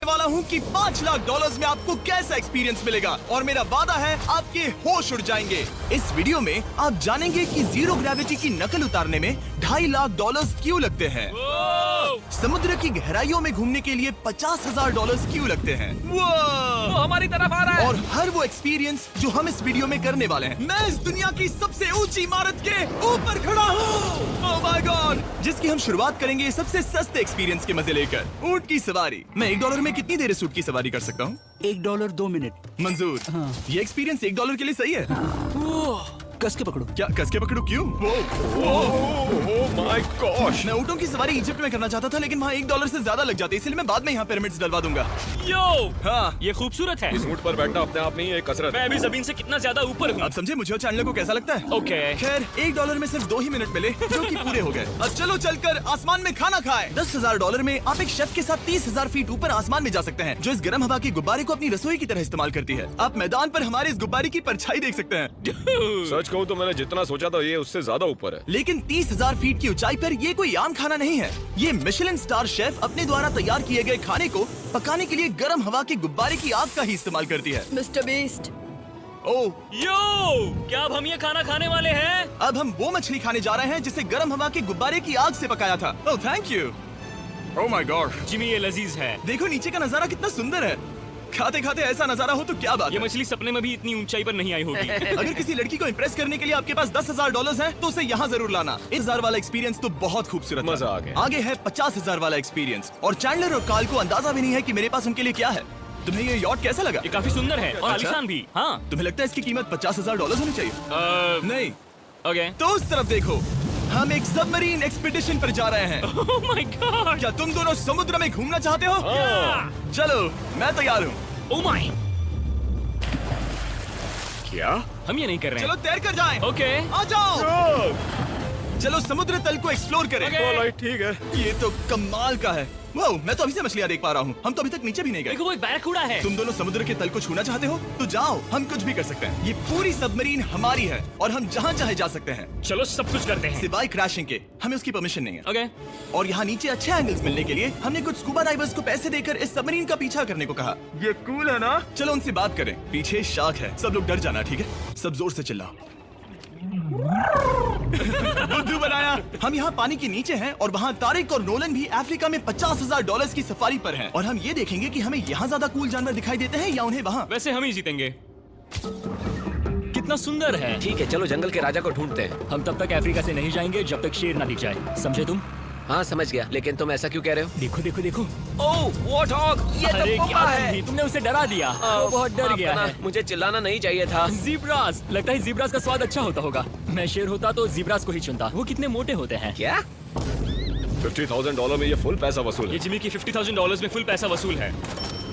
वाला हूँ कि $5 लाख में आपको कैसा एक्सपीरियंस मिलेगा और मेरा वादा है आपके होश उड़ जाएंगे। इस वीडियो में आप जानेंगे कि जीरो ग्रेविटी की नकल उतारने में $2.5 लाख क्यों लगते हैं, समुद्र की गहराइयों में घूमने के लिए $50,000 क्यों लगते हैं, वो हमारी तरफ आ रहा है और हर वो एक्सपीरियंस जो हम इस वीडियो में करने वाले हैं। मैं इस दुनिया की सबसे ऊंची इमारत के ऊपर खड़ा हूँ, ओह माय गॉड, जिसकी हम शुरुआत करेंगे सबसे सस्ते एक्सपीरियंस के मजे लेकर, ऊंट की सवारी। मैं $1 में कितनी देर इस ऊंट की सवारी कर सकता हूँ? $1 2 मिनट। मंजूर। हाँ। ये एक्सपीरियंस $1 के लिए सही है। कस के पकड़ो। क्या कस के पकड़ू? क्यों? Oh my gosh. मैं ऊँटों की सवारी इजिप्ट में करना चाहता था, लेकिन वहाँ $1 से ज्यादा लग जाते, इसलिए मैं बाद में यहाँ पिरामिड्स डलवा दूंगा। यो, हाँ, ये खूबसूरत है। इस ऊंट पर बैठना अपने आप में ही एक कसरत मैं है। अभी जमीन से कितना ज्यादा ऊपर हूँ। अब समझे मुझे और चैनल को कैसा लगता है? ओके। खैर, $1 में सिर्फ 2 ही मिनट मिले, जो कि पूरे हो गए। अब चलो चलकर आसमान में खाना खाएं। $10,000 में आप एक शेफ के साथ 30,000 फीट ऊपर आसमान में जा सकते हैं, जो इस गर्म हवा के गुब्बारे को अपनी रसोई की तरह इस्तेमाल करती है। आप मैदान पर हमारे इस गुब्बारे की परछाई देख सकते हैं। सच कहूँ तो मैंने जितना सोचा था ये उससे ज्यादा ऊपर है। लेकिन 30,000 फीट की ऊंचाई पर ये कोई आम खाना नहीं है। ये मिशेलिन स्टार शेफ अपने द्वारा तैयार किए गए खाने को पकाने के लिए गर्म हवा के गुब्बारे की आग का ही इस्तेमाल करती है। मिस्टर बीस्ट, ओह, यो, क्या अब हम ये खाना खाने वाले हैं? अब हम वो मछली खाने जा रहे हैं जिसे गर्म हवा के गुब्बारे की आग से पकाया था। Oh thank you. Oh my God, Jimmy, ये लजीज है। देखो नीचे का नजारा कितना सुंदर है। खाते खाते ऐसा नजारा हो तो क्या बात ये है। मछली सपने में भी इतनी ऊंचाई पर नहीं आई होगी। अगर किसी लड़की को इम्प्रेस करने के लिए आपके पास $10,000 है तो उसे यहाँ जरूर लाना। 1,000 वाला एक्सपीरियंस तो बहुत खूबसूरत था। मजा आ गया। आगे है 50,000 वाला एक्सपीरियंस, और चैंडलर और कार्ल को अंदाजा भी नहीं है कि मेरे पास उनके लिए क्या है। तुम्हें ये यॉट कैसा लगा? ये काफी सुंदर है और अच्छा? आलीशान भी। हाँ। तुम्हें लगता है इसकी कीमत $50,000 होनी चाहिए? नहीं। ओके। तो उस तरफ देखो, हम एक सबमरीन एक्सपीडिशन पर जा रहे हैं। Oh my God. क्या तुम दोनों समुद्र में घूमना चाहते हो? चलो, मैं तैयार हूँ। ओह माय, क्या? हम ये नहीं कर रहे चलो हैं। तैर कर जाएं। ओके। आ जाओ। चलो समुद्र तल को एक्सप्लोर करें। ओके। लाइट ठीक है। ये तो कमाल का है। वाओ, मैं तो अभी से मछलियाँ देख पा रहा हूँ। हम तो अभी तक नीचे भी नहीं गए। देखो, वो एक बैरकूडा है। तुम दोनों समुद्र के तल को छूना चाहते हो तो जाओ, हम कुछ भी कर सकते हैं। ये पूरी सबमरीन हमारी है और हम जहाँ चाहे जा सकते हैं, चलो सब कुछ करते हैं। सिवाय क्रैशिंग के। हमें उसकी परमिशन नहीं है। ओके। और यहाँ नीचे अच्छे एंगल्स मिलने के लिए हमने कुछ स्कूबा डाइवर्स को पैसे देकर इस सबमरीन का पीछा करने को कहा। ये कूल है ना? चलो उनसे बात करें। पीछे शार्क है, सब लोग डर जाना, ठीक है? सब जोर से चिल्लाओ। बुद्धू बनाया। हम यहाँ पानी के नीचे हैं और वहाँ तारिक और नोलन भी अफ्रीका में $50,000 की सफारी पर हैं। और हम ये देखेंगे कि हमें यहाँ ज्यादा कूल जानवर दिखाई देते हैं या उन्हें वहाँ। वैसे हम ही जीतेंगे। कितना सुंदर है। ठीक है, चलो जंगल के राजा को ढूंढते हैं। हम तब तक अफ्रीका से नहीं जाएंगे जब तक शेर ना दिख जाए, समझे तुम? हाँ समझ गया, लेकिन तुम ऐसा क्यों कह रहे हो? देखो देखो देखो। ओह वॉर्थॉग, ये अरे तो क्या पोपा है। तुम तुमने उसे डरा दिया। वो बहुत डर माफ गया करना, है। मुझे चिल्लाना नहीं चाहिए था। ज़ीब्रास, लगता है ज़ीब्रास का स्वाद अच्छा होता होगा। मैं शेर होता तो ज़ीब्रास को ही चुनता। वो कितने मोटे होते हैं। क्या? $50,000 में ये फुल पैसा वसूल ये है। जिमी की $50,000 में फुल पैसा वसूल है।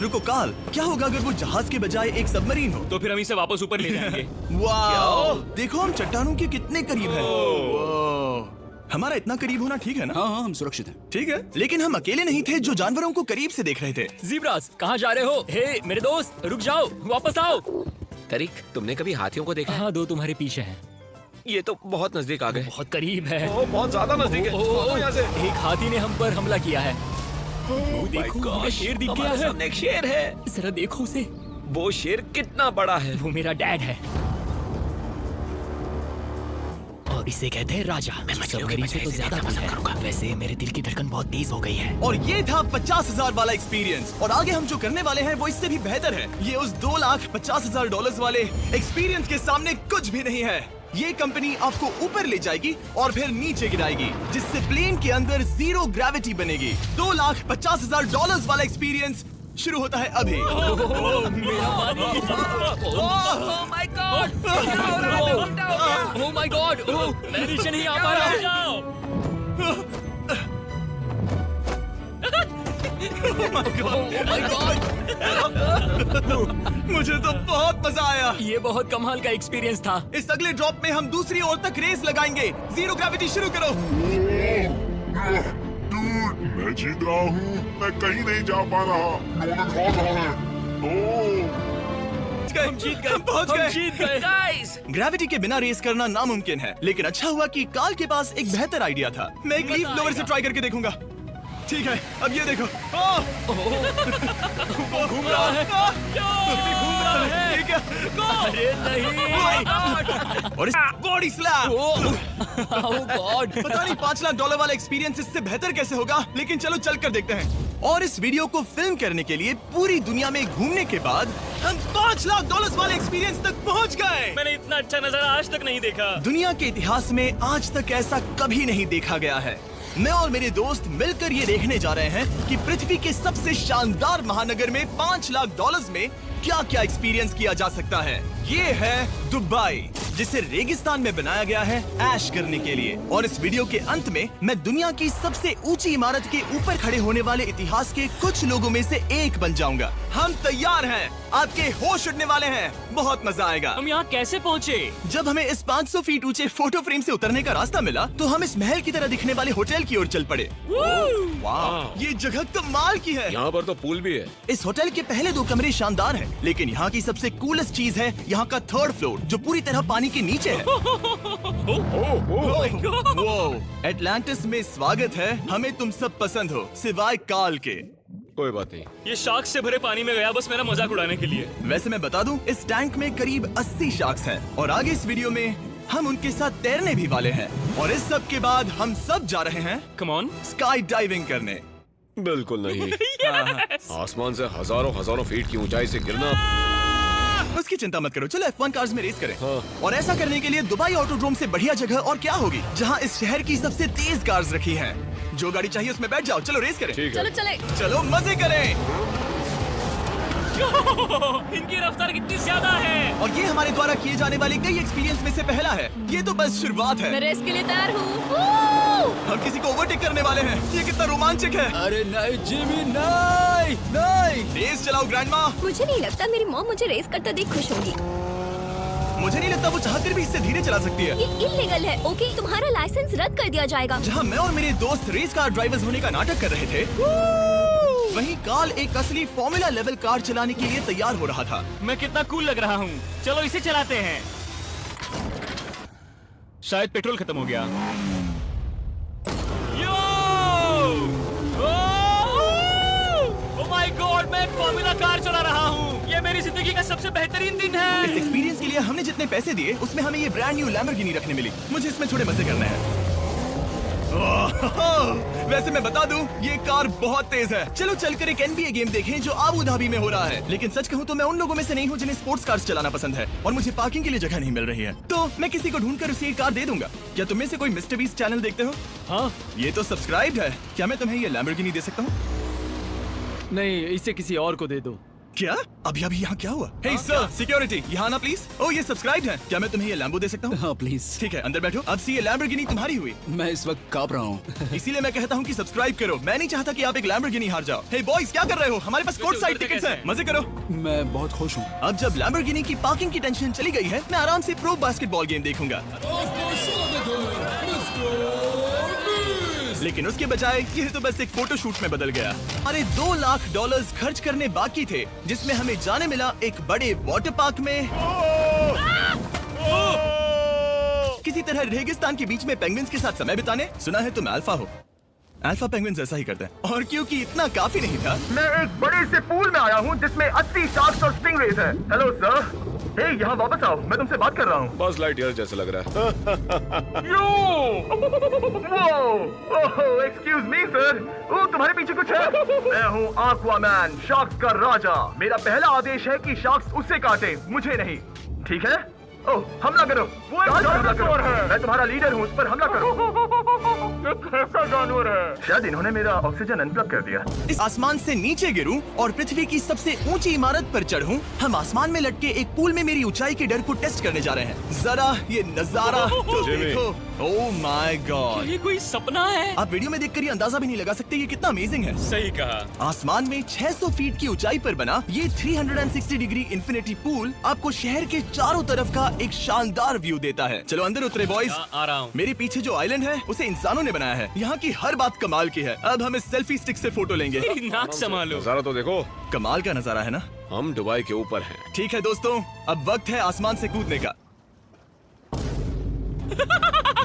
रुको काल, क्या होगा अगर वो जहाज के बजाय एक सबमरीन हो? तो फिर हम इसे वापस ऊपर ले जाएंगे। वाह, देखो हम चट्टानों के कितने करीब हैं। वाह, हमारा इतना करीब होना ठीक है ना? हाँ हाँ, हम सुरक्षित हैं। ठीक है, लेकिन हम अकेले नहीं थे जो जानवरों को करीब से देख रहे थे। ज़ीब्रास, कहाँ जा रहे हो? हे मेरे दोस्त, रुक जाओ, वापस आओ। तरीक, तुमने कभी हाथियों को देखा है? हाँ, 2 तुम्हारे पीछे हैं। ये तो बहुत नजदीक आ गए। बहुत करीब है। ओह बहुत ज्यादा नजदीक है। भागो यहाँ से। एक हाथी ने हम पर हमला किया है। वो देखो, मुझे शेर दिख गया हमारे है। सामने एक शेर है। जरा देखो उसे। वो शेर कितना बड़ा है। वो मेरा डैड है और इसे कहते हैं राजा। सबमरीन से तो ज्यादा पसंद करूंगा। वैसे मेरे दिल की धड़कन बहुत तेज हो गई है। और ये था 50,000 वाला एक्सपीरियंस, और आगे हम जो करने वाले हैं वो इससे भी बेहतर है। ये उस $2,50,000 वाले एक्सपीरियंस के सामने कुछ भी नहीं है। ये कंपनी आपको ऊपर ले जाएगी और फिर नीचे गिराएगी, जिससे प्लेन के अंदर जीरो ग्रेविटी बनेगी। $2,50,000 वाला एक्सपीरियंस शुरू होता है अभी। ओह माय गॉड, मैं नीचे नहीं आ पा रहा हूँ। मुझे तो बहुत मजा आया। ये बहुत कमाल का एक्सपीरियंस था। इस अगले ड्रॉप में हम दूसरी ओर तक रेस लगाएंगे। जीरो ग्रेविटी शुरू करो। मैं जीत रहा हूँ, मैं कहीं नहीं जा पा रहा। नोलन भाग रहा है। ओह, हम जीत गए, पहुंच गए। जीत गए। गाइस, ग्रेविटी के बिना रेस करना नामुमकिन है, लेकिन अच्छा हुआ कि काल के पास एक बेहतर आइडिया था। मैं एक लीफ ब्लोअर से ट्राई करके देखूंगा। ठीक है, अब ये देखो। घूम रहा है, घूम रहा है। ये क्या? अरे नहीं। और इस बॉडी स्लैम। ओह गॉड। पता नहीं $5 लाख वाला एक्सपीरियंस इससे बेहतर कैसे होगा, लेकिन चलो चल कर देखते हैं। और इस वीडियो को फिल्म करने के लिए पूरी दुनिया में घूमने के बाद हम $5 लाख वाले एक्सपीरियंस तक पहुंच गए। मैंने इतना अच्छा नजारा आज तक नहीं देखा। दुनिया के इतिहास में आज तक ऐसा कभी नहीं देखा गया है। मैं और मेरे दोस्त मिलकर ये देखने जा रहे हैं कि पृथ्वी के सबसे शानदार महानगर में $5 लाख में क्या क्या एक्सपीरियंस किया जा सकता है। ये है दुबई, जिसे रेगिस्तान में बनाया गया है ऐश करने के लिए। और इस वीडियो के अंत में मैं दुनिया की सबसे ऊंची इमारत के ऊपर खड़े होने वाले इतिहास के कुछ लोगों में से एक बन जाऊंगा। हम तैयार हैं, आपके होश उड़ने वाले हैं, बहुत मजा आएगा। हम यहाँ कैसे पहुँचे? जब हमें इस 500 फीट ऊंचे फोटो फ्रेम से उतरने का रास्ता मिला तो हम इस महल की तरह दिखने वाले होटल की ओर चल पड़े। वाह, ये जगह कमाल की है। यहाँ पर तो पूल भी है। इस होटल के पहले 2 कमरे शानदार हैं, लेकिन यहाँ की सबसे कूलेस्ट चीज है यहाँ का 3rd फ्लोर, जो पूरी तरह पानी के नीचे है। एटलांटिस में स्वागत है, हमें तुम सब पसंद हो सिवाय काल के। कोई बात नहीं। ये शार्क से भरे पानी में गया बस मेरा मजाक उड़ाने के लिए। वैसे मैं बता दूं, इस टैंक में करीब 80 शार्क्स हैं और आगे इस वीडियो में हम उनके साथ तैरने भी वाले हैं। और इस सब के बाद हम सब जा रहे हैं कम ऑन। स्काई डाइविंग करने। बिल्कुल नहीं। आसमान से हजारों फीट की ऊंचाई से गिरना। उसकी चिंता मत करो, चलो F1 कार्स में रेस करें। हाँ। और ऐसा करने के लिए दुबई ऑटोड्रोम से बढ़िया जगह और क्या होगी, जहां इस शहर की सबसे तेज कार्स रखी हैं। जो गाड़ी चाहिए उसमें बैठ जाओ, चलो रेस करें। ठीक है। चलो चले। चलो मजे करें। इनकी रफ्तार कितनी ज्यादा है। और ये हमारे द्वारा किए जाने वाले कई एक्सपीरियंस में से पहला है। ये तो बस शुरुआत मैं है। रेस के लिए तैयार हूँ। हम किसी को ओवरटेक करने वाले हैं। ये कितना रोमांचक है। अरे नहीं जिमी, नहीं नहीं। रेस चलाओ ग्रैंडमा। मुझे नहीं लगता मेरी मॉम मुझे रेस करते देख खुश होगी। मुझे नहीं लगता वो चाहकर भी इससे धीरे चला सकती है। ये इल्लीगल है। ओके, तुम्हारा लाइसेंस रद्द कर दिया जाएगा। जहाँ मैं और मेरे दोस्त रेस कार ड्राइवर्स होने का नाटक कर रहे थे, वहीं काल एक असली फॉर्मूला लेवल कार चलाने के लिए तैयार हो रहा था। मैं कितना कूल लग रहा हूँ। चलो इसे चलाते हैं। शायद पेट्रोल खत्म हो गया। ओह माय गॉड, मैं एक फॉर्मूला कार चला रहा हूँ। ये मेरी जिंदगी का सबसे बेहतरीन दिन इस है। एक्सपीरियंस के लिए हमने जितने पैसे दिए उसमें हमें ये ब्रांड न्यू लैम्बोर्गिनी रखने मिली। मुझे इसमें थोड़े मजे करने हैं। वैसे मैं बता दूं, ये कार बहुत तेज है। चलो चलकर एक NBA गेम देखें जो आबू धाबी में हो रहा है। लेकिन सच कहूं तो मैं उन लोगों में से नहीं हूं जिन्हें स्पोर्ट्स कार्स चलाना पसंद है और मुझे पार्किंग के लिए जगह नहीं मिल रही है, तो मैं किसी को ढूंढकर उसे ये कार दे दूंगा। क्या तुम में से कोई मिस्टर बीस्ट चैनल देखते हो? हाँ ये तो सब्सक्राइब्ड है। क्या मैं तुम्हें ये लैम्बोर्गिनी दे सकता हूँ? नहीं, इसे किसी और को दे दो। क्या? अभी यहाँ क्या हुआ? हे सर, सिक्योरिटी, यहाँ ना प्लीज। ओह, ये सब्सक्राइब्ड है। क्या मैं तुम्हें ये लैम्बो दे सकता हूँ? हाँ प्लीज। ठीक है, अंदर बैठो। अब से ये लैम्बोर्गिनी तुम्हारी हुई। मैं इस वक्त कांप रहा हूँ। इसीलिए मैं कहता हूँ कि सब्सक्राइब करो। मैं नहीं चाहता कि आप एक लैम्बोर्गिनी हार जाओ। हे बॉयज, क्या कर रहे हो? हमारे पास कोर्ट साइड टिकट्स हैं। मजे करो। मैं बहुत खुश हूँ। अब जब लैम्बोर्गिनी की पार्किंग की टेंशन चली गई है, मैं आराम से प्रो बास्केटबॉल गेम देखूंगा। लेकिन उसके बजाय यह तो बस एक फोटो शूट में बदल गया। अरे $2 लाख खर्च करने बाकी थे, जिसमें हमें जाने मिला एक बड़े वाटर पार्क में। किसी तरह रेगिस्तान के बीच में पेंगुइन्स के साथ समय बिताने। सुना है तुम अल्फा हो। अल्फा पेंगुइन्स ऐसा ही करते हैं। और क्योंकि इतना काफी नहीं था, मैं एक बड़े से पूल में आया हूँ जिसमें 80 शार्क्स और स्टिंगरेज हैं। हेलो सर, हे यहाँ वापस आओ, मैं तुमसे बात कर रहा हूँ। बस लाइट ईयर जैसे लग रहा है। एक्सक्यूज मी सर, तुम्हारे पीछे कुछ है? मैं हूँ आक्वामैन, शार्क्स का राजा। मेरा पहला आदेश है कि शार्क्स उसे काटे, मुझे नहीं। ठीक है? ओह, हमला करो। वो एक जानवर है। मैं तुम्हारा लीडर हूँ, उस पर हमला करो। ये कैसा जानवर है? शायद इन्होंने मेरा ऑक्सीजन अनप्लग कर दिया। इस आसमान से नीचे गिरूं और पृथ्वी की सबसे ऊंची इमारत पर चढ़ूं। हम आसमान में लटके एक पूल में मेरी ऊंचाई के डर को टेस्ट करने जा रहे हैं। जरा ये नजारा तो देखो। ओह माय गॉड, ये कोई सपना है। आप वीडियो में देखकर ये अंदाजा भी नहीं लगा सकते ये कितना अमेजिंग है। सही कहा। आसमान में 600 फीट की ऊंचाई पर बना ये 360 डिग्री इंफिनिटी पूल आपको शहर के चारों तरफ का एक शानदार व्यू देता है। चलो अंदर उतरे बॉयज। आ रहा हूँ। मेरे पीछे जो आइलैंड है उसे इंसानों ने बनाया है। यहाँ की हर बात कमाल की है। अब हम इस सेल्फी स्टिक से फोटो लेंगे। नाक संभालो। नजारा तो देखो। कमाल का नजारा है ना? हम दुबई के ऊपर हैं। ठीक है दोस्तों, अब वक्त है आसमान से कूदने का।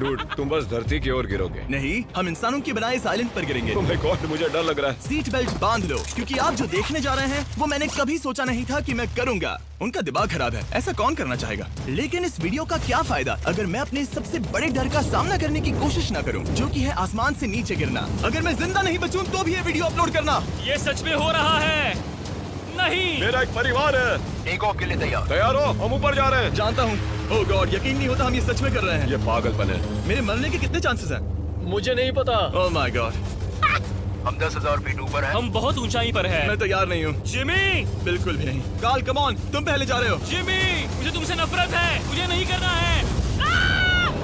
डूड, तुम बस धरती की ओर गिरोगे। नहीं, हम इंसानों के बनाए इस आइलैंड पर गिरेंगे। Oh my God, मुझे डर लग रहा है। सीट बेल्ट बांध लो, क्योंकि आप जो देखने जा रहे हैं वो मैंने कभी सोचा नहीं था कि मैं करूंगा। उनका दिमाग खराब है, ऐसा कौन करना चाहेगा? लेकिन इस वीडियो का क्या फायदा अगर मैं अपने सबसे बड़े डर का सामना करने की कोशिश न करूं, जो कि है आसमान से नीचे गिरना। अगर मैं जिंदा नहीं बचूं तो भी ये वीडियो अपलोड करना। ये सच में हो रहा है। नहीं, मेरा एक परिवार है। टेक ऑफ के लिए तैयार। तैयार हो? हम ऊपर जा रहे हैं। जानता हूँ। ओह गॉड, यकीन नहीं होता हम ये सच में कर रहे हैं। ये पागलपन है। मेरे मरने के कितने चांसेस हैं? मुझे नहीं पता। Oh my God. हम 10,000 फीट ऊपर हैं। हम बहुत ऊंचाई पर हैं। मैं तैयार नहीं हूँ। जिमी, बिल्कुल भी नहीं। काल, कम ऑन, तुम पहले जा रहे हो। जिमी, मुझे तुमसे नफरत है। मुझे नहीं करना है।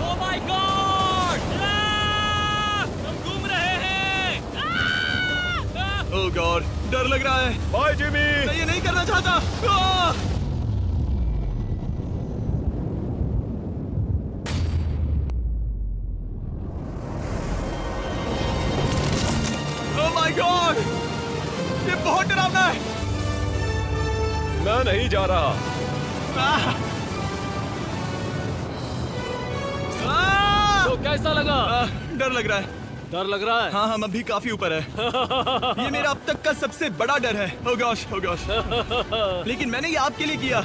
ओह माय गॉड, हम घूम रहे हैं। ओह गॉड, डर लग रहा है। Bye Jimmy. मैं ये नहीं करना चाहता। ओह माय गॉड, ये बहुत डरावना है। मैं नहीं जा रहा। आह! आह! तो कैसा लगा? डर लग रहा है। डर लग रहा है? हाँ, हम अभी काफी ऊपर है। ये मेरा अब तक का सबसे बड़ा डर है। ओह गॉश, ओह गॉश। लेकिन मैंने ये आपके लिए किया।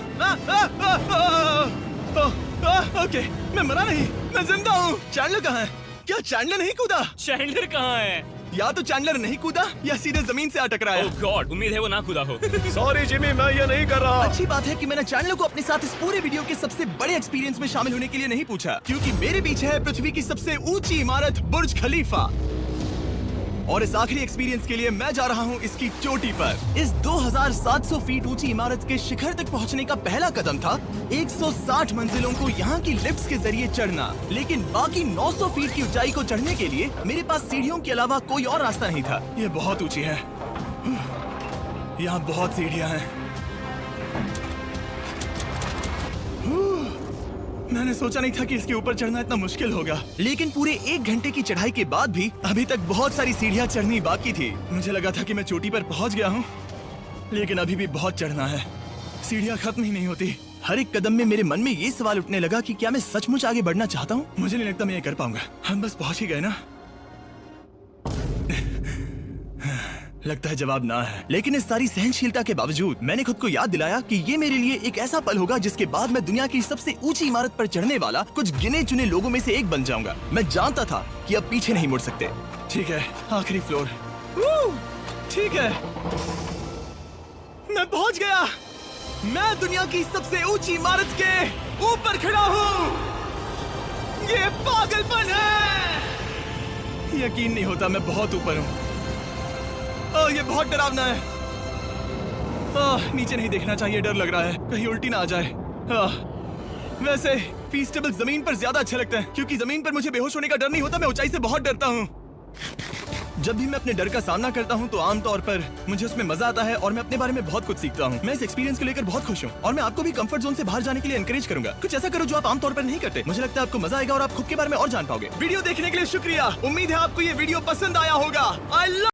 ओके, मैं मरा नहीं, मैं जिंदा हूँ। चैंडलर कहाँ है? क्या चैंडलर नहीं कूदा? चैंडलर कहाँ है? या तो चैंडलर नहीं कूदा या सीधे जमीन से आ टकराया। ओह गॉड, उम्मीद है वो ना खुदा हो। सॉरी जिमी, मैं ये नहीं कर रहा। अच्छी बात है कि मैंने चैंडलर को अपने साथ इस पूरे वीडियो के सबसे बड़े एक्सपीरियंस में शामिल होने के लिए नहीं पूछा, क्योंकि मेरे पीछे है पृथ्वी की सबसे ऊंची इमारत बुर्ज खलीफा। और इस आखिरी एक्सपीरियंस के लिए मैं जा रहा हूँ इसकी चोटी पर। इस 2700 फीट ऊंची इमारत के शिखर तक पहुँचने का पहला कदम था 160 मंजिलों को यहाँ की लिफ्ट्स के जरिए चढ़ना। लेकिन बाकी 900 फीट की ऊंचाई को चढ़ने के लिए मेरे पास सीढ़ियों के अलावा कोई और रास्ता नहीं था। ये बहुत ऊंची है, यहाँ बहुत सीढ़ियाँ हैं। मैंने सोचा नहीं था कि इसके ऊपर चढ़ना इतना मुश्किल होगा, लेकिन पूरे 1 घंटे की चढ़ाई के बाद भी अभी तक बहुत सारी सीढ़ियां चढ़नी बाकी थी। मुझे लगा था कि मैं चोटी पर पहुंच गया हूं, लेकिन अभी भी बहुत चढ़ना है। सीढ़ियां खत्म ही नहीं होती। हर एक कदम में मेरे मन में ये सवाल उठने लगा कि क्या मैं सचमुच आगे बढ़ना चाहता हूँ? मुझे नहीं लगता मैं ये कर पाऊंगा। हम बस पहुंच ही गए ना। लगता है जवाब ना है, लेकिन इस सारी सहनशीलता के बावजूद मैंने खुद को याद दिलाया कि ये मेरे लिए एक ऐसा पल होगा जिसके बाद मैं दुनिया की सबसे ऊंची इमारत पर चढ़ने वाला कुछ गिने चुने लोगों में से एक बन जाऊंगा। मैं जानता था कि अब पीछे नहीं मुड़ सकते। ठीक है, आखिरी फ्लोर। ठीक है, मैं पहुंच गया। मैं दुनिया की सबसे ऊंची इमारत के ऊपर खड़ा हूँ। ये पागलपन है। यकीन नहीं होता मैं बहुत ऊपर हूँ। ओह, ये बहुत डरावना है। नीचे नहीं देखना चाहिए, डर लग रहा है कहीं उल्टी ना आ जाए। वैसे फीस्टेबल जमीन पर ज्यादा अच्छा लगता है, क्योंकि जमीन पर मुझे बेहोश होने का डर नहीं होता। मैं ऊंचाई से बहुत डरता हूँ। जब भी मैं अपने डर का सामना करता हूँ तो आमतौर पर मुझे उसमें मजा आता है और मैं अपने बारे में बहुत कुछ सीखता हूँ। मैं इस एक्सपीरियंस को लेकर बहुत खुश हूँ और मैं आपको भी कंफर्ट जोन से बाहर जाने के लिए एनकरेज करूंगा। कुछ ऐसा करो जो आप आमतौर पर नहीं करते। मुझे लगता है आपको मजा आएगा और आप खुद के बारे में और जान पाओगे। वीडियो देखने के लिए शुक्रिया। उम्मीद है आपको ये वीडियो पसंद आया होगा।